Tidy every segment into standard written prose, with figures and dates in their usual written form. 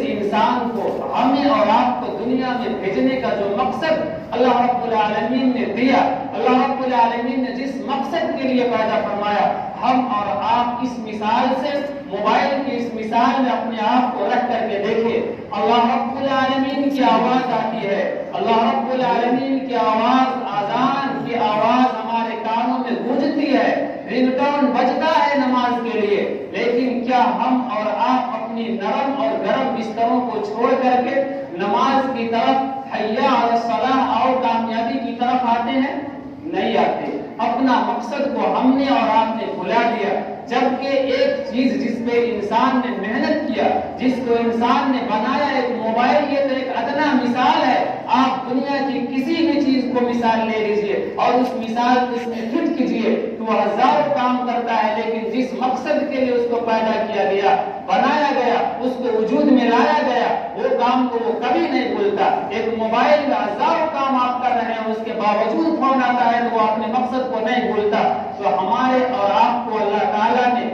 انسان کو ہمیں اور آپ کو دنیا میں بھیجنے کا جو مقصد اللہ رب العالمین نے دیا، اللہ رب العالمین نے جس مقصد کے لیے پیدا فرمایا، ہم اور آپ اس مثال سے، موبائل کی اس مثال میں اپنے آپ کو رکھ کر کے دیکھیں۔ اللہ رب العالمین کی آواز آتی ہے، اللہ رب العالمین کی آواز، اذان کی آواز ہمارے کانوں میں گونجتی ہے، رنگ ٹون بجتا ہے نماز کے لیے، لیکن کیا ہم اور آپ اپنی نرم اور گرم بستروں کو چھوڑ کر کے نماز کی طرف، حی علی الصلاۃ اور کامیابی کی طرف آتے ہیں؟ نہیں آتے۔ اپنا مقصد کو ہم نے اور آپ نے بھلا دیا، جبکہ ایک چیز جس پہ انسان نے محنت کیا، جس کو انسان نے بنایا، ایک موبائل، یہ تو ایک ادنا مثال ہے۔ آپ دنیا کی کسی بھی چیز کو مثال لے لیجئے اور اس مثال کو اس میں فٹ کیجئے تو وہ ہزاروں کام کرتا ہے، لیکن جس مقصد کے لیے اس کو پیدا کیا گیا، بنایا گیا، اس کو وجود میں لایا گیا، وہ کام کو وہ کبھی نہیں بھولتا۔ ایک موبائل میں ہزاروں کام آپ کر رہے ہیں، اس کے باوجود فون آتا ہے تو وہ اپنے مقصد کو نہیں بھولتا۔ تو ہمارے اور آپ کو اللہ تعالیٰ نے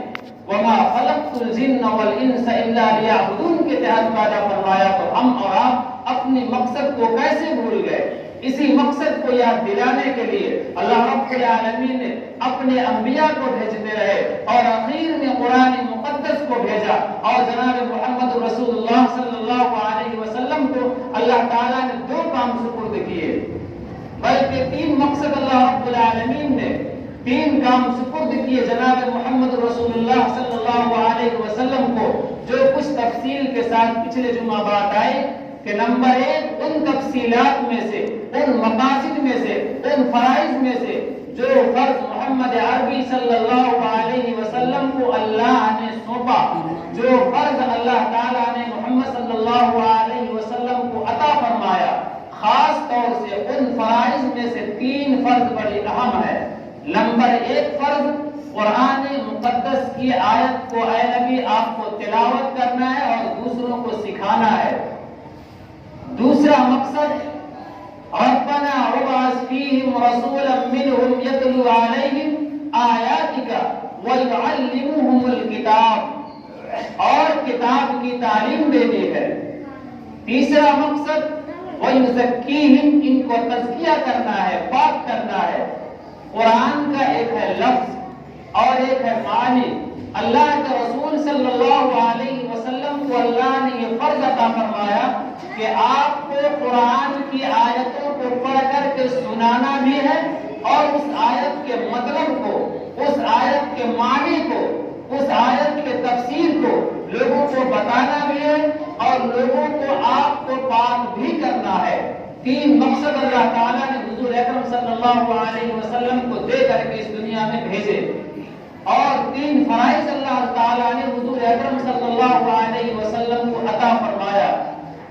وَمَا خَلَقْتُ الْجِنَّ وَالْإِنسَ إِلَّا لِيَعْبُدُونَ کے تحت پیدا فرمایا، تو ہم اور آپ اپنے مقصد کو کیسے بھول گئے؟ اسی مقصد کو یاد دلانے کے لیے اللہ رب العالمین نے اپنے انبیاء کو بھیجتے رہے اور اخیر میں قرآن مقدس کو بھیجا، اور جناب محمد رسول اللہ صلی اللہ علیہ وسلم کو اللہ تعالیٰ نے 2 کام سپرد کیے، بلکہ 3 مقصد اللہ رب العالمین نے 3 کام سپرد کیے جناب محمد رسول اللہ صلی اللہ علیہ وسلم کو، جو کچھ تفصیل کے ساتھ پچھلے جمعہ بات آئی کہ نمبر 1 ان تفصیلات میں سے، ان مقاصد میں سے، ان فرائض میں سے جو فرض محمد عربی صلی اللہ علیہ وسلم کو اللہ نے سونپا، جو فرض اللہ تعالیٰ نے محمد صلی اللہ علیہ وسلم کو عطا فرمایا، خاص طور سے ان فرائض میں سے 3 فرض بڑی اہم ہے۔ نمبر 1 فرض قرآن مقدس کی آیت کو اے نبی آپ کو تلاوت کرنا ہے اور دوسروں کو سکھانا ہے۔ دوسرا مقصد ربنا وابعث فیہم رسولا منہم یتلو علیہم آیاتک ویعلمہم الکتاب، اور کتاب کی تعلیم دینی ہے۔ تیسرا مقصد ویزکیہم، ان کو تزکیہ کرنا ہے، پاک کرنا ہے۔ قرآن کا ایک ہے لفظ اور ایک ہے معنی۔ اللہ کے رسول صلی اللہ علیہ وسلم کو اللہ نے یہ فرض عطا فرمایا کہ آپ کو قرآن کی آیتوں کو پڑھ کر کے سنانا بھی ہے، اور اس آیت کے مطلب کو، اس آیت کے معنی کو، اس آیت کے تفسیر کو لوگوں کو بتانا بھی ہے، اور لوگوں کو آپ کو پاک بھی کرنا ہے۔ 3 مقصد اللہ تعالیٰ نے حضور اکرم صلی اللہ علیہ وسلم کو دے کر کے اس دنیا میں بھیجے، اور 3 فرائض اللہ تعالیٰ نے حضور اکرم صلی اللہ علیہ وسلم کو عطا فرمایا۔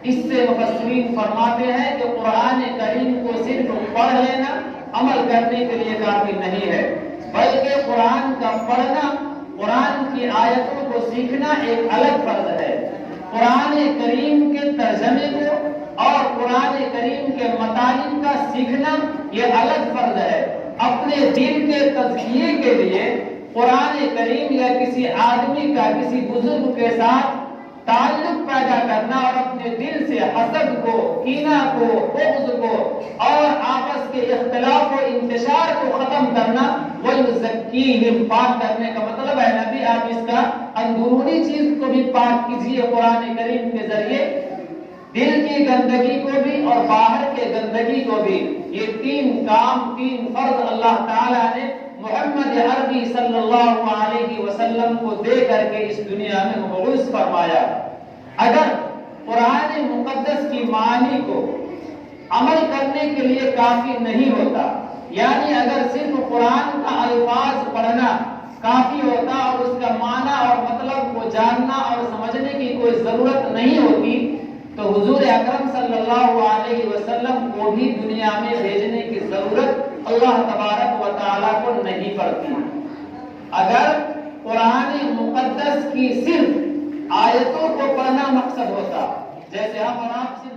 اس سے مفسرین فرماتے ہیں کہ قرآن کریم کو صرف پڑھ لینا عمل کرنے کے لیے کافی نہیں ہے، بلکہ قرآن کا پڑھنا، قرآن کی آیتوں کو سیکھنا ایک الگ فرض ہے۔ قرآن کریم کے ترجمے کو اور قرآن کریم کے مطالب کا سیکھنا یہ الگ فرض ہے۔ اپنے دل کے تزکیے کے لیے قرآن کریم یا کسی آدمی کا کسی بزرگ کے ساتھ تعلق پیدا کرنا اور اپنے دل سے حسد کو، کینہ کو، بغض کو اور آپس کے اختلاف و انتشار کو ختم کرنا، وَيُزَكِّيهِمْ، پاک کرنے کا مطلب ہے نبی آپ اس کا اندرونی چیز کو بھی پاک کیجیے قرآن کریم کے ذریعے، دل کی گندگی کو بھی اور باہر کے گندگی کو بھی۔ یہ 3 کام، 3 فرض اللہ تعالیٰ نے محمد عربی صلی اللہ علیہ وسلم کو دے کر کے اس دنیا میں مبعوث فرمایا۔ اگر قرآن مقدس کی معنی کو عمل کرنے کے لیے کافی نہیں ہوتا، یعنی اگر صرف قرآن کا الفاظ پڑھنا کافی ہوتا اور اس کا معنی اور مطلب کو جاننا اور سمجھنے کی کوئی ضرورت نہیں ہوتی، تو حضور اکرم صلی اللہ علیہ وسلم کو بھی دنیا میں بھیجنے کی ضرورت اللہ تبارک و تعالیٰ کو نہیں پڑتی۔ اگر قرآن مقدس کی صرف آیتوں کو پڑھنا مقصد ہوتا، جیسے ہم اور آپ صرف